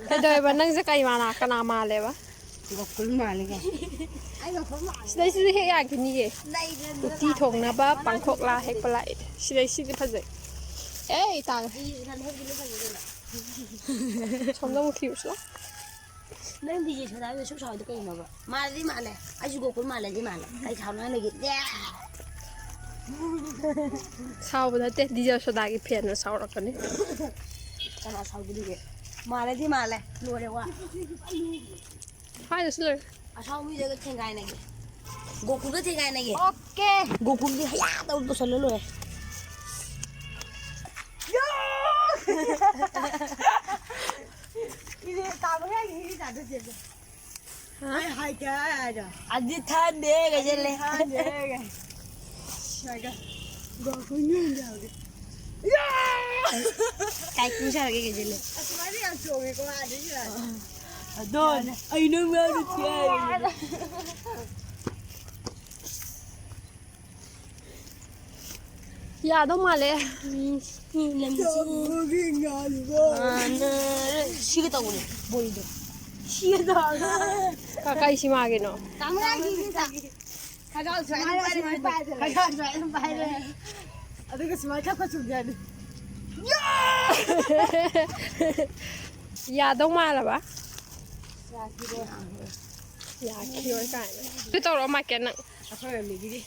Kaidoy ba nang sa kay mana ka na male ba? Gokul male ke. Sidai sidai he ya gini ye. Uti thong na ba pangkhok la hek palai. Sidai sidai phajai. Ei tang. Chomda mu khius la. Nang di je thoda ye sok saw de kai ma ba. Male di male. Ai ju gokul male di male. Kai khao na le ge. Sao ba te di ja soda gi phen na sao rakani. Kana saw di ge. Male di male. Lo de wa. Hai sir. Asau mi je ge thengai na ge. Gokul ge thengai na ge. Okay. Gokul di ya ta to sal lo. Ini tahu ya ini tak ada je. Hai ka aja. Adi than de ge je le. Than de ge. Shaga. Gokul ni ja ge. Ya! Kai ku sa ge ge je le. Asmani ang chong ko adi ya. Adon. Ai no ma du tiare. Ya dong male. 시계 따고네 머리도 시계 따 Kakai si mage no. 당연히 가져와 줘야 빨리 아들가 스마일 잡고 준비해 Ya dong male ba? 야 기대 Ya kioi kai. Tu tau ro ma ken nang. 아빠가 미기리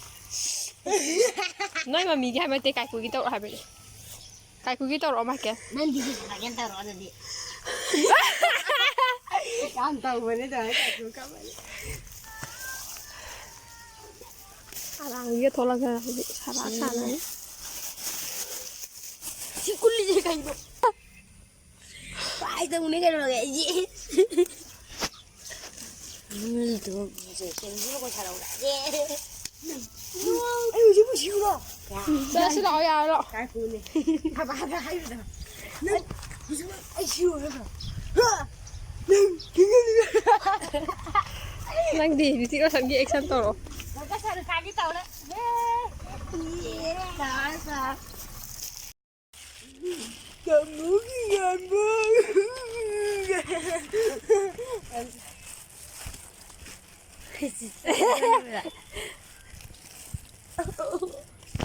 Noi ma mi ga ma te kai ku gi tau ha be. Kai ku gi tau ro ma ken. 난 디지 사겐 따로 하는데 안 따고네 다 가지고 가만히 Arang gi thola ga sara sana. 시꿀리지 가지고 빠이 때문에 그러게지 물도 이제 생기고 살아오라지 아유 지금 지우라 Sa si lo ya lo. cái phun này bà hay rồi nè 무슨 ai siêu rồi Nang di ti ko san gi action to ro. nó có sao được cái tàu đấy đó sao cầm mũi gần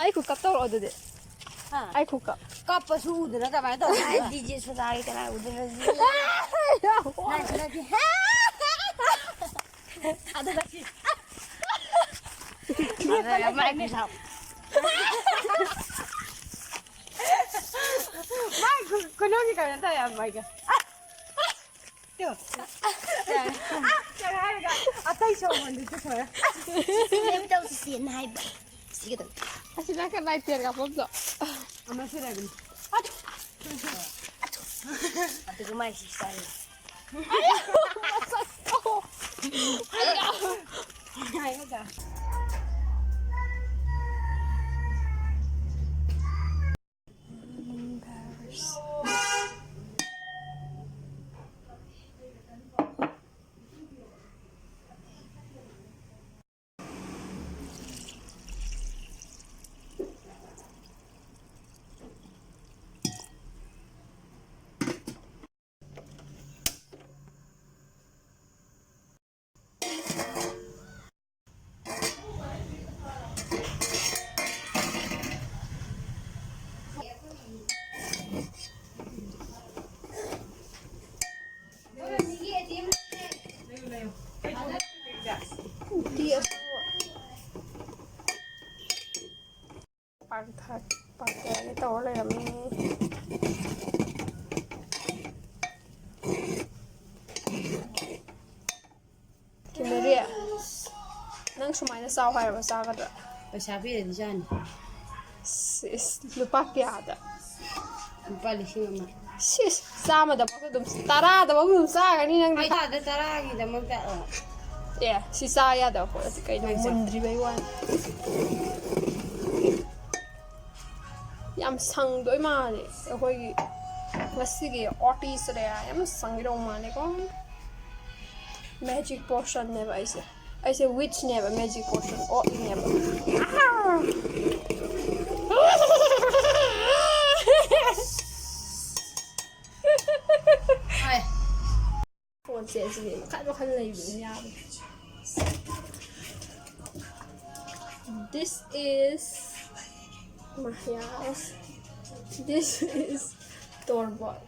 Ai ku kap tau ro de. Ai ku kap. cọp su udah nó các bạn tàu ai đi chơi số dài cái này udah gì này cái này ada lagi ada yang main nih sao mai con nói gì cả người ta làm mày kìa được chẳng hay cả tay sầu mình đi chơi em đâu xin hai bảy xí cái Asi na ka light pier ka pom so. ama sih lagi aduh kemana sih saya ayo dah Pakai ito le kami. Kimeria. Nang sumay na sao kaya ba sa kada? Pasabi rin dyan. Sis lupa kya da. Palising naman. Sis sama da pa dum tara da ba dum sa kani nang Ay, tada taragi da magkao. Yeah, si saya da po si kay nang mundri ba yuan. Yam sang doi ma le. Akoi ngasigi Ooti sare yam sang ro ma le ko. Magic potion never I say witch never magic potion or never. ꯁꯦꯠꯁꯤꯗꯤ ꯃꯈꯜ ꯃꯈꯜ ꯂꯩꯕꯅꯤ ꯌꯥꯕꯅꯤ. This is Mahias. This is Torbot.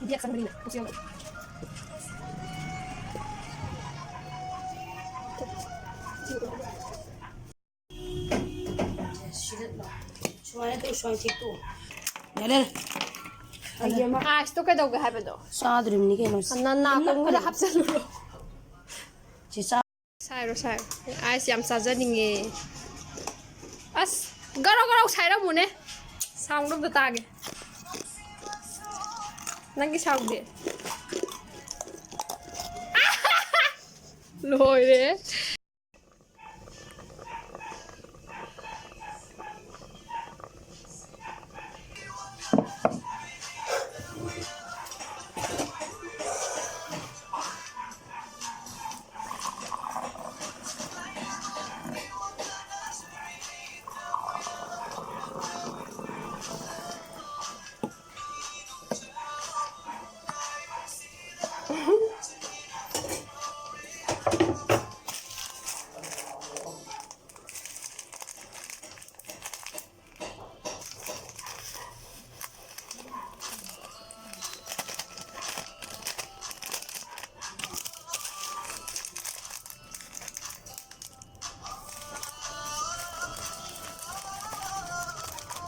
Dia akan beri nak, pusing aku. Suara tu suara situ. Jalan. Ayam ice tu kaya dog hai bedo. Sadrim ni kan. Nana kung kada hapsan lo. Sisa. Sairo. Ice yam saja ninge. As garo sairo mune. Sound of the tag. Nangi sound de. Loire.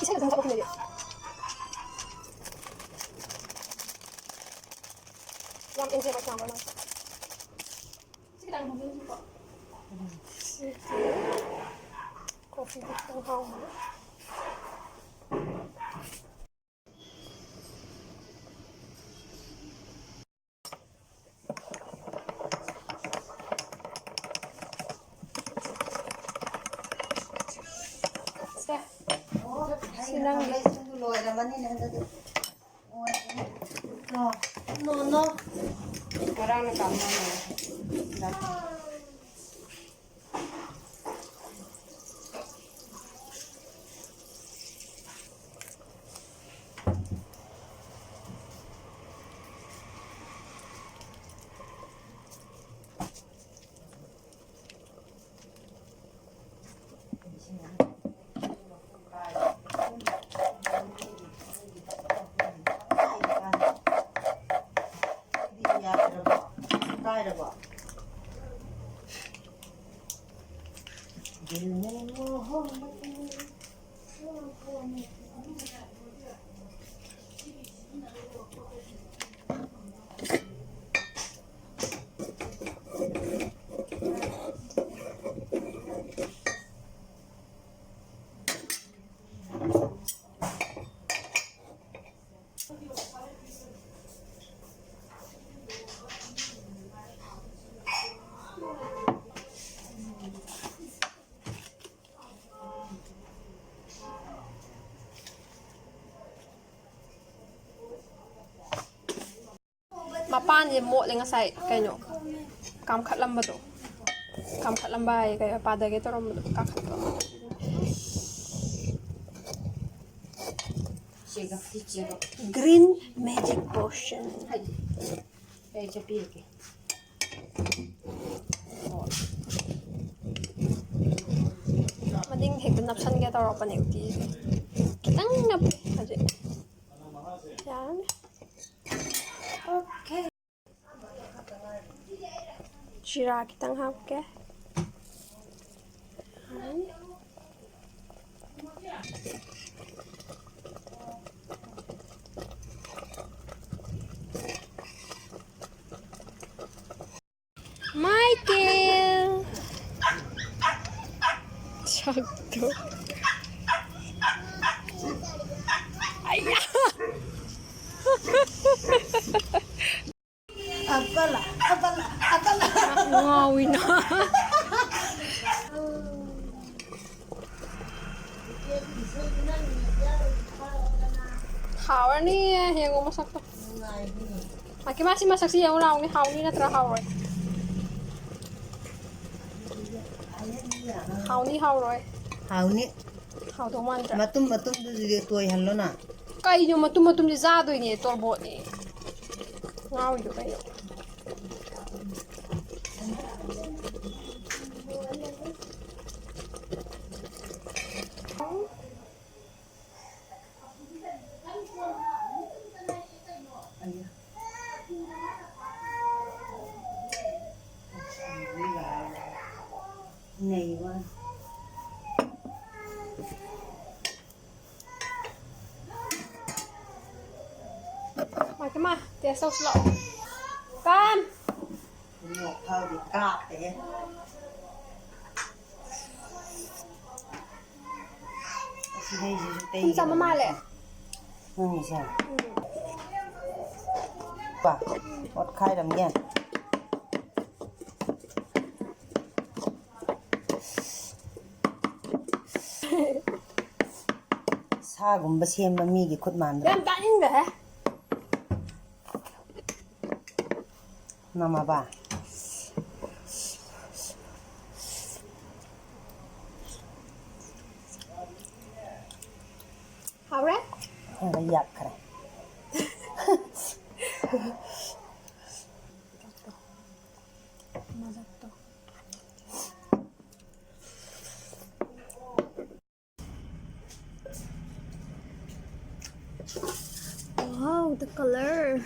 Isa ka sa ako nila. Yang ini saya macam mana? Sige lang mo po. Coffee dito ng hawak. Sinang Loy naman ni nanda tu. No. Parang nakama na. Mapan je mo lenga sai kanyo. Kam khat lamba to. Kam khat lamba ai kaya pada ge to rom ka khat to. Chega. Green magic potion. Hey, chapi ke. Mading hek napsan ge to ro pa ne uti. Kitang nap aje. Yan. Okay. Jira kitang hap ke. Michael. Sakto. Ayah. Apala. Ngawi na. Hawar ni yang masak to. Maki masih masak sih yang ulang ni haw ni na tra haw rồi. Haw ni. Hào ni. 하도 많다. 마툼도 또이 할로나. 까이뇨 마툼 자도이니 똘보니. 와우요 까요. Này quá. Mà cái mà, để sâu lọ. Con. Một thao thì cạp thế. Không sao mà lại. Như sao? Quả, bọt khai đầm nha. 사गुम्बा ꯁꯦꯝꯕ ꯃꯤꯒꯤ ꯈꯨꯠ ꯃꯥꯟꯗ꯭ꯔꯥ? ꯌꯥꯝ ꯇꯥꯅꯤꯡꯗꯦ. ꯅꯃꯥꯕ. 하래? 약하래. 맞았다. Wow, the color.